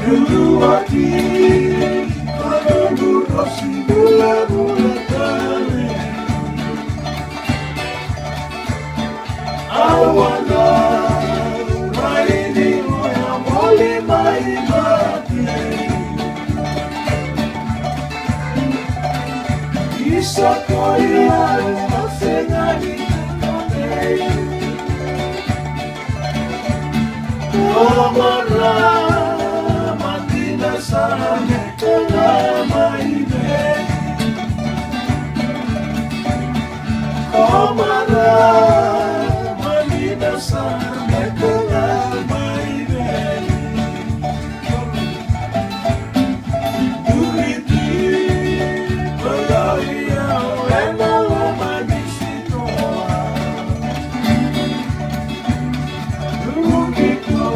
Dulu hati menunggu dosi bulan-bulan kali. Awana maini moya moli mai mati. Isa koya masengani kondei. Omara matina sana kena maine. Omara matina sana kena maine. Duriti belaya wena manisitoa. Durito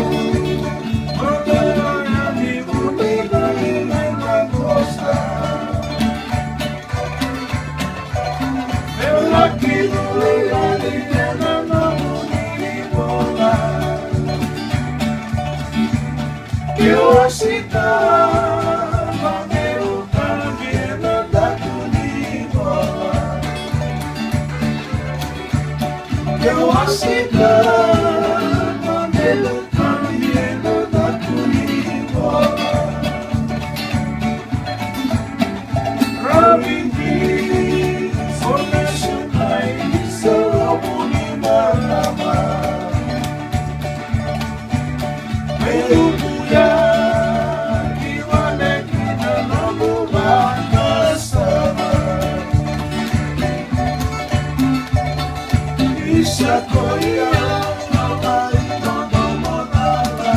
belaya di bumi dari mengosa. Lelaki mulia di dalam namuni bola. Kiosita mangeukan biena datu di bola. Kiosita mangeukan biena datu di bola. Rabindi Foundation ay sarapuni marama. Melubuya iwane kita nabuhan kasama. Isa koya alay todo monala.